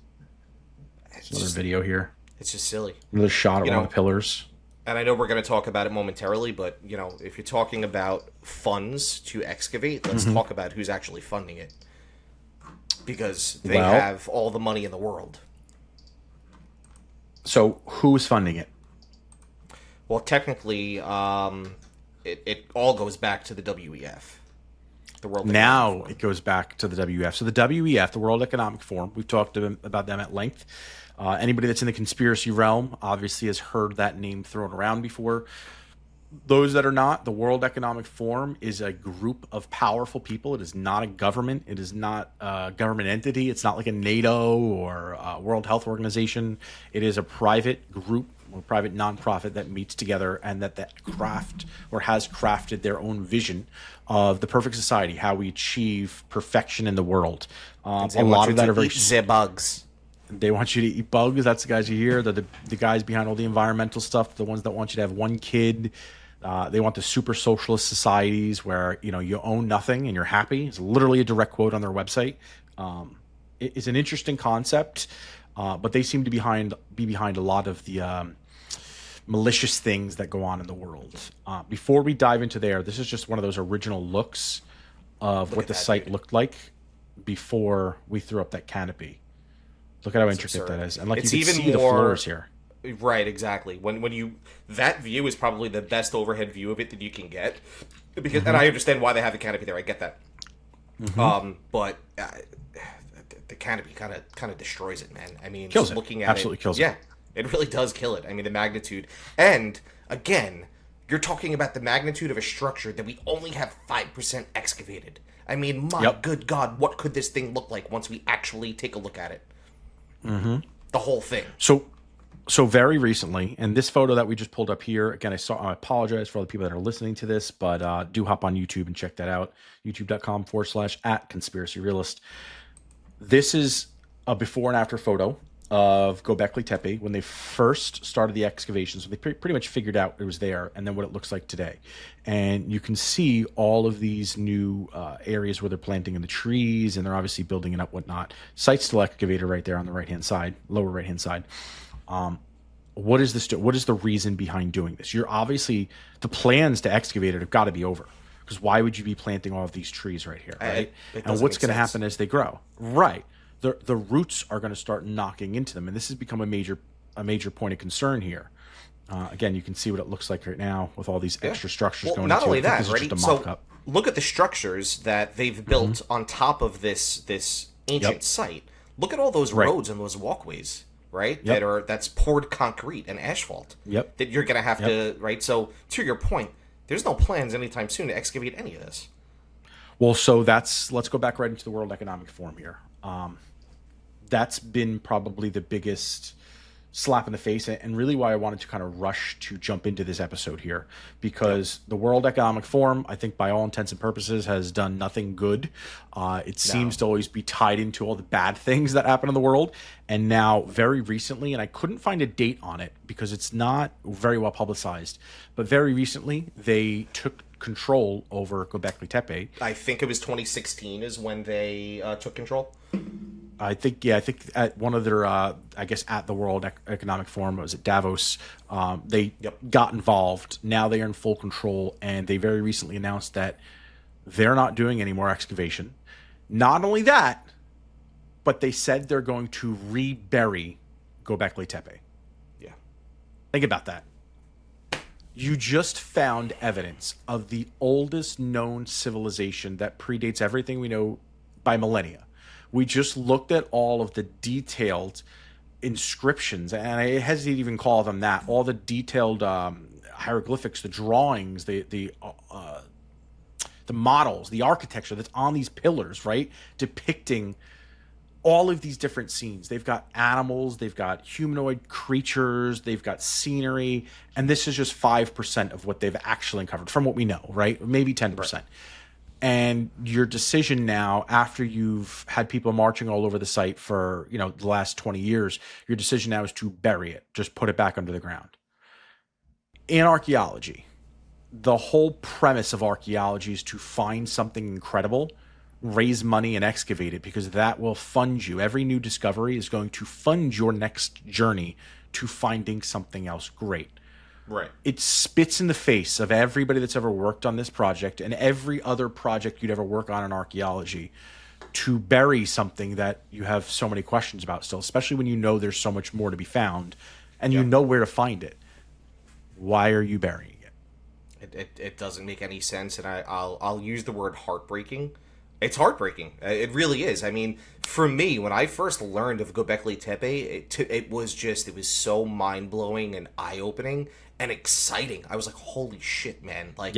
it's Another just video here. it's just silly. Another shot at You one of know, the pillars. and I know we're going to talk about it momentarily, but you know, if you're talking about funds to excavate, let's talk about who's actually funding it, because they Well, have all the money in the world. so who's funding it? Well, technically, it all goes back to the WEF, the World Economic Now Forum. it goes back to the WEF. So the WEF, the World Economic Forum, we've talked about them at length. Anybody that's in the conspiracy realm obviously has heard that name thrown around before. Those that are not, the World Economic Forum is a group of powerful people. It is not a government. It is not a government entity. It's not like a NATO or a World Health Organization. It is a private group or private nonprofit that meets together and that craft or has crafted their own vision of the perfect society, how we achieve perfection in the world. They A want lot you of that to are very eat the bugs. they want you to eat bugs. That's the guys you hear. The guys behind all the environmental stuff. The ones that want you to have one kid. They want the super socialist societies where you own nothing and you're happy. It's literally a direct quote on their website. It's an interesting concept, but they seem to be behind a lot of the malicious things that go on in the world. Before we dive into there, this is just one of those original looks of Look what at the that, site dude. looked like before we threw up that canopy. Look at how It's intricate absurd. that is, and like It's you can even see the more floors here. right, exactly. When you that view is probably the best overhead view of it that you can get, because and I understand why they have a canopy there. I get that. But the canopy kind of destroys it, man. I mean, Kills just it. looking at Absolutely it, kills it. yeah, it really does kill it. I mean, the magnitude, and again, you're talking about the magnitude of a structure that we only have 5% excavated. I mean, my Yep. good God, what could this thing look like once we actually take a look at it? The whole thing. So very recently, and this photo that we just pulled up here, again, I apologize for all the people that are listening to this, but do hop on YouTube and check that out. YouTube.com/@ Conspiracy Realist. This is a before and after photo of Göbekli Tepe when they first started the excavations. So they pretty much figured out it was there, and then what it looks like today. And you can see all of these new areas where they're planting in the trees, and they're obviously building it up, whatnot. Site still excavated right there on the right hand side, lower right hand side. What is this? What is the reason behind doing this? You're obviously the plans to excavate it have got to be over, because why would you be planting all of these trees right here, right? It And doesn't what's make going to sense. happen as they grow? Right, the roots are going to start knocking into them, and this has become a major point of concern here. Again, you can see what it looks like right now with all these extra structures Well, going not into only it. I think that, this is ready? just a So mock-up. look at the structures that they've built on top of this ancient Yep. site. Look at all those Right. roads and those walkways, right? Yep. That's poured concrete and asphalt. Yep. That you're gonna have to right. So to your point, there's no plans anytime soon to excavate any of this. Well, so let's go back right into the World Economic Forum here. That's been probably the biggest slap in the face, and really why I wanted to kind of rush to jump into this episode here, because the World Economic Forum, I think by all intents and purposes, has done nothing good. It seems to always be tied into all the bad things that happen in the world. And now very recently, and I couldn't find a date on it because it's not very well publicized, but very recently they took control over Göbekli Tepe. I think it was 2016 is when they took control. I think at one of their, I guess at the World Economic Forum, was at Davos, they got involved. Now they are in full control, and they very recently announced that they're not doing any more excavation. Not only that, but they said they're going to rebury Göbekli Tepe. Yeah. Think about that. You just found evidence of the oldest known civilization that predates everything we know by millennia. We just looked at all of the detailed inscriptions, and I hesitate to even call them that. All the detailed hieroglyphics, the drawings, the models, the architecture that's on these pillars, right, depicting all of these different scenes. They've got animals, they've got humanoid creatures, they've got scenery, and this is just 5% of what they've actually uncovered from what we know, right? Maybe 10%. Right. And your decision now, after you've had people marching all over the site for, you know, the last 20 years, your decision now is to bury it, just put it back under the ground. In archaeology, the whole premise of archaeology is to find something incredible, raise money, and excavate it, because that will fund you. Every new discovery is going to fund your next journey to finding something else great. Right. It spits in the face of everybody that's ever worked on this project and every other project you'd ever work on in archaeology to bury something that you have so many questions about still, especially when you know there's so much more to be found and you know where to find it. Why are you burying it? It doesn't make any sense, and I'll use the word heartbreaking. It's heartbreaking. It really is. I mean, for me, when I first learned of Göbekli Tepe, it was so mind-blowing and eye-opening and exciting. I was like, holy shit, man. Like,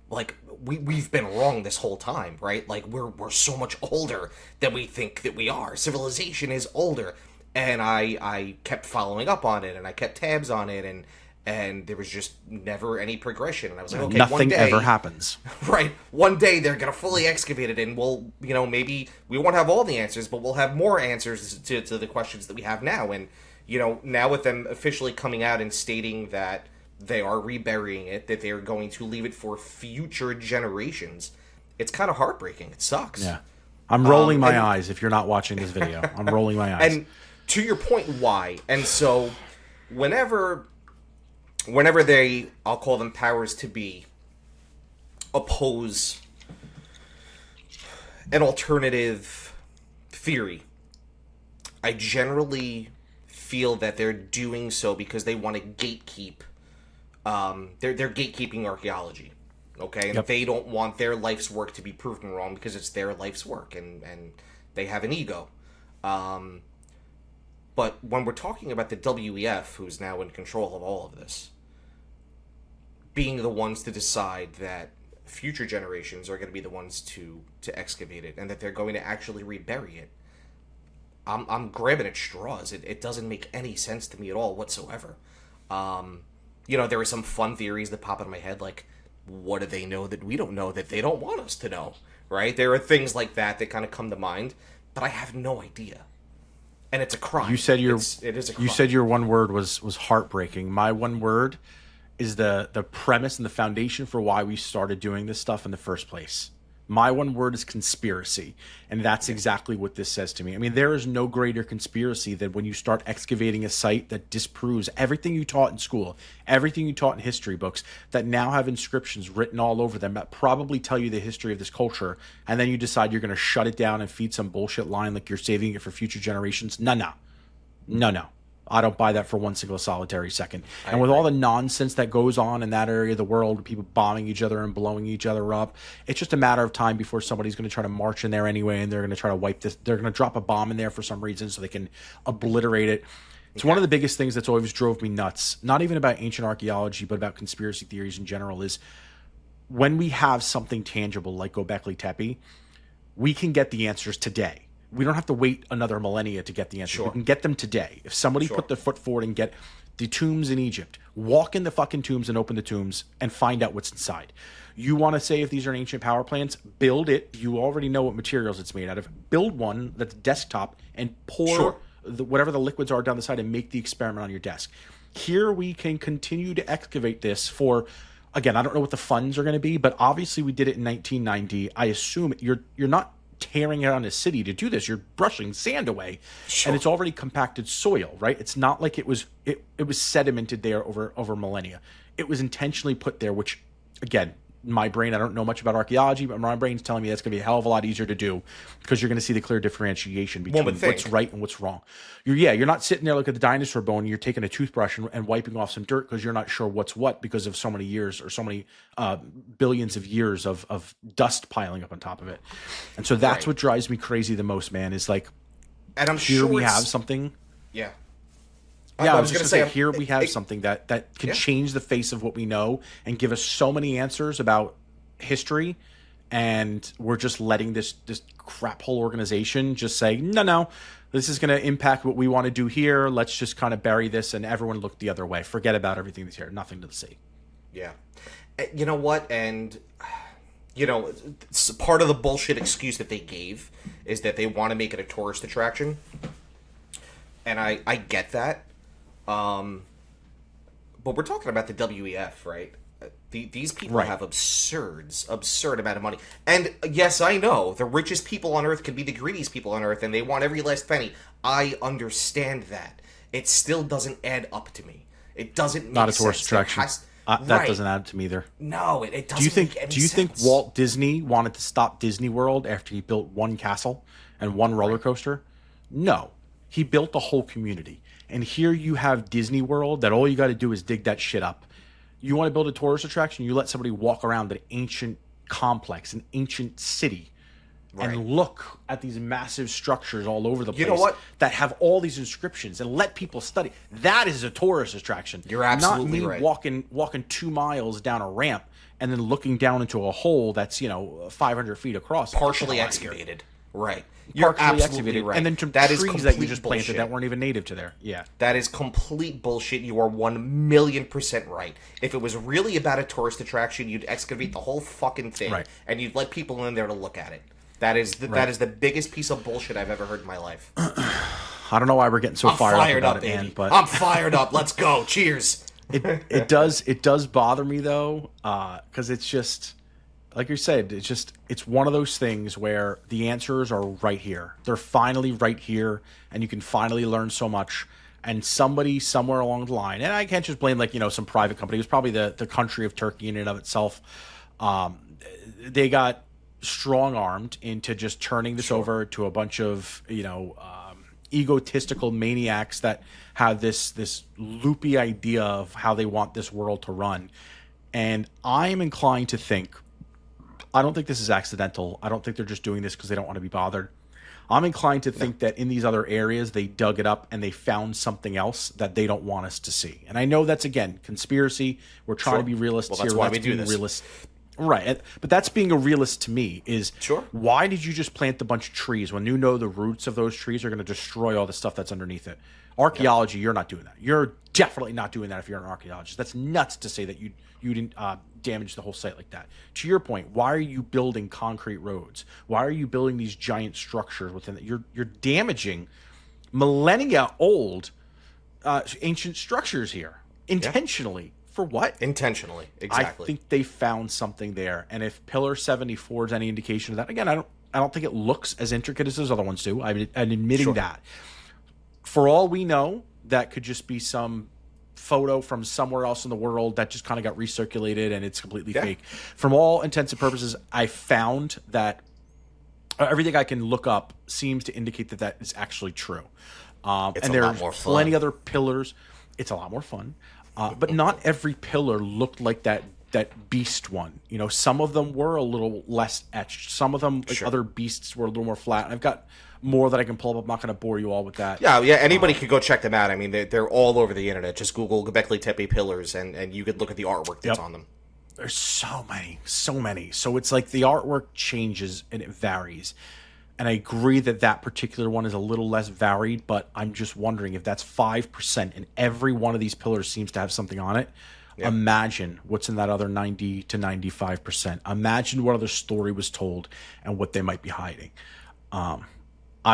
like we've been wrong this whole time, right? Like, we're so much older than we think that we are. Civilization is older. And I kept following up on it, and I kept tabs on it, and there was just never any progression. And I was like, okay, nothing one day, ever happens. Right. One day they're going to fully excavate it, and we'll, you know, maybe we won't have all the answers, but we'll have more answers to the questions that we have now. And, you know, now with them officially coming out and stating that they are reburying it, that they're going to leave it for future generations, it's kind of heartbreaking. It sucks. Yeah. I'm rolling my eyes if you're not watching this video. I'm rolling my eyes. And to your point, why? And so whenever they, I'll call them powers to be, oppose an alternative theory, I generally feel that they're doing so because they want to gatekeep. They're gatekeeping archaeology, okay? And they don't want their life's work to be proven wrong because it's their life's work, and they have an ego. But when we're talking about the WEF, who's now in control of all of this, being the ones to decide that future generations are going to be the ones to excavate it, and that they're going to actually rebury it, I'm grabbing at straws. It doesn't make any sense to me at all whatsoever. You know, there are some fun theories that pop into my head, like, what do they know that we don't know that they don't want us to know, right? There are things like that kind of come to mind, but I have no idea. And it's a crime. You said it is a crime. You said your one word was heartbreaking. My one word is the premise and the foundation for why we started doing this stuff in the first place. My one word is conspiracy, and that's exactly what this says to me. I mean, there is no greater conspiracy than when you start excavating a site that disproves everything you taught in school, everything you taught in history books, that now have inscriptions written all over them that probably tell you the history of this culture, and then you decide you're going to shut it down and feed some bullshit line like you're saving it for future generations. No. I don't buy that for one single solitary second. And with all the nonsense that goes on in that area of the world, people bombing each other and blowing each other up, it's just a matter of time before somebody's going to try to march in there anyway, and they're going to try to wipe this. They're going to drop a bomb in there for some reason so they can obliterate it. It's one of the biggest things that's always drove me nuts, not even about ancient archaeology, but about conspiracy theories in general, is when we have something tangible like Göbekli Tepe, we can get the answers today. We don't have to wait another millennia to get the answers. We can get them today. If somebody put their foot forward and get the tombs in Egypt, walk in the fucking tombs and open the tombs and find out what's inside. You want to say if these are ancient power plants, build it. You already know what materials it's made out of. Build one that's desktop and pour whatever the liquids are down the side and make the experiment on your desk. Here we can continue to excavate this for, again, I don't know what the funds are going to be, but obviously we did it in 1990. I assume you're not tearing out a city to do this. You're brushing sand away, and it's already compacted soil, right? It's not like it was sedimented there over millennia. It was intentionally put there, which, again, my brain, I don't know much about archaeology, but my brain's telling me that's going to be a hell of a lot easier to do because you're going to see the clear differentiation between what's right and what's wrong. You're not sitting there like at the dinosaur bone and you're taking a toothbrush and wiping off some dirt because you're not sure what's what because of so many years or so many billions of years of dust piling up on top of it. And so that's what drives me crazy the most, man, is like, and I'm here we have something. Yeah. Yeah, I was just going to say, here we have something that can change the face of what we know and give us so many answers about history and we're just letting this crap hole organization just say, no, this is going to impact what we want to do here. Let's just kind of bury this, and everyone look the other way. Forget about everything that's here. Nothing to see. Yeah. You know what? And, part of the bullshit excuse that they gave is that they want to make it a tourist attraction. And I get that. But we're talking about the WEF, right? These people Right. have absurd amount of money. And yes, I know the richest people on earth can be the greediest people on earth, and they want every last penny. I understand that. It still doesn't add up to me. It doesn't make Not a tourist sense. attraction. That Right. doesn't add to me either. No, it doesn't. Do you think? Make any Do you think sense. Walt Disney wanted to stop Disney World after he built one castle and one roller coaster? No, he built the whole community. And here you have Disney World that all you got to do is dig that shit up. You want to build a tourist attraction? You let somebody walk around an ancient complex, an ancient city, and look at these massive structures all over the place. You know what? That have all these inscriptions, and let people study. That is a tourist attraction. You're absolutely Not me right. walking 2 miles down a ramp and then looking down into a hole that's 500 feet across. Partially Get the hell out of here. excavated. Right. You're Partially absolutely excavated, right. and then some That is trees that you complete just planted bullshit. that weren't even native to there. Yeah. That is complete bullshit. You are 1,000,000% right. If it was really about a tourist attraction, you'd excavate the whole fucking thing, Right. and you'd let people in there to look at it. That is the biggest piece of bullshit I've ever heard in my life. I don't know why we're getting so I'm fired up about it, baby. man, but I'm fired up. Let's go. Cheers. it does bother me though, because it's just like you said, it's one of those things where the answers are right here. They're finally right here, and you can finally learn so much. And somebody somewhere along the line, and I can't just blame some private company. It was probably the country of Turkey in and of itself. They got strong armed into just turning this over to a bunch of egotistical maniacs that have this loopy idea of how they want this world to run. And I'm inclined to think, I don't think this is accidental. I don't think they're just doing this because they don't want to be bothered. I'm inclined to think that in these other areas, they dug it up and they found something else that they don't want us to see. And I know that's, again, conspiracy. We're trying to be realists Well, that's here. why we do this. Realist. Right. But that's being a realist to me is, why did you just plant a bunch of trees when you know the roots of those trees are going to destroy all the stuff that's underneath it? Archaeology, You're not doing that. You're definitely not doing that if you're an archaeologist. That's nuts to say that you didn't damage the whole site like that. To your point, why are you building concrete roads? Why are you building these giant structures within it? You're damaging millennia old ancient structures here intentionally. For what? Intentionally, exactly. I think they found something there, and if Pillar 74 is any indication of that, again, I don't think it looks as intricate as those other ones do. I'm admitting that. For all we know, that could just be some photo from somewhere else in the world that just kind of got recirculated and it's completely fake. From all intents and purposes, I found that everything I can look up seems to indicate that is actually true. And there's plenty other pillars. It's a lot more fun. But not every pillar looked like that beast one. Some of them were a little less etched. Some of them, like other beasts, were a little more flat. I've got more that I can pull up. I'm not going to bore you all with that. Yeah. Anybody could go check them out. I mean, they're all over the internet. Just Google Göbekli Tepe pillars, and you could look at the artwork that's on them. There's so many. So it's like the artwork changes and it varies. And I agree that particular one is a little less varied, but I'm just wondering if that's 5% and every one of these pillars seems to have something on it. Yeah. Imagine what's in that other 90 to 95%. Imagine what other story was told and what they might be hiding. I'm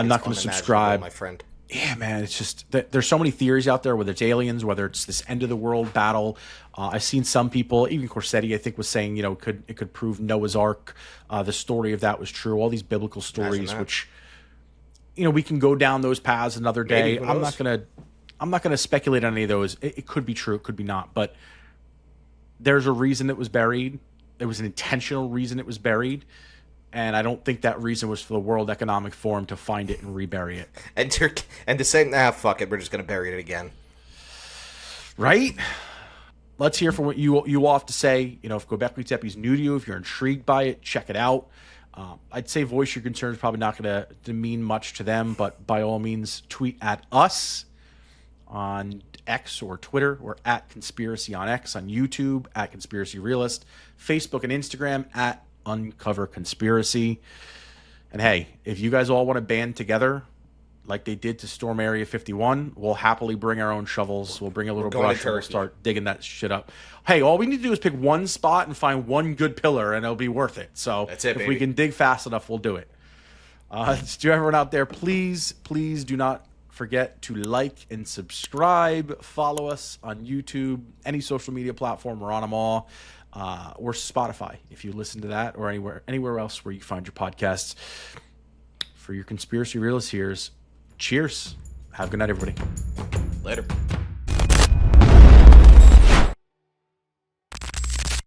not going to subscribe. My friend. Yeah, man, it's just there's so many theories out there, whether it's aliens, whether it's this end of the world battle. I've seen some people, even Corsetti, I think, was saying, it could prove Noah's Ark. The story of that was true. All these biblical stories, which, we can go down those paths another day. I'm not gonna speculate on any of those. It could be true, it could be not, but there's a reason it was buried. There was an intentional reason it was buried. And I don't think that reason was for the World Economic Forum to find it and rebury it. And to say, fuck it, we're just going to bury it again. Right? Let's hear from what you all have to say. If Göbekli Tepe is new to you, if you're intrigued by it, check it out. I'd say voice your concerns, probably not going to mean much to them, but by all means, tweet at us on X or Twitter. We're at Conspiracy on X, on YouTube, at Conspiracy Realist, Facebook and Instagram, at uncover conspiracy. And hey, if you guys all want to band together like they did to storm Area 51, we'll happily bring our own shovels. We'll bring a little brush and we'll start digging that shit up. Hey, all we need to do is pick one spot and find one good pillar, and it'll be worth it. So that's it, if we can dig fast enough, we'll do it. To everyone out there, please do not forget to like and subscribe. Follow us on YouTube, any social media platform. We're on them all. Or Spotify, if you listen to that, or anywhere else where you find your podcasts. For your Conspiracy Realist here's, cheers. Have a good night, everybody. Later.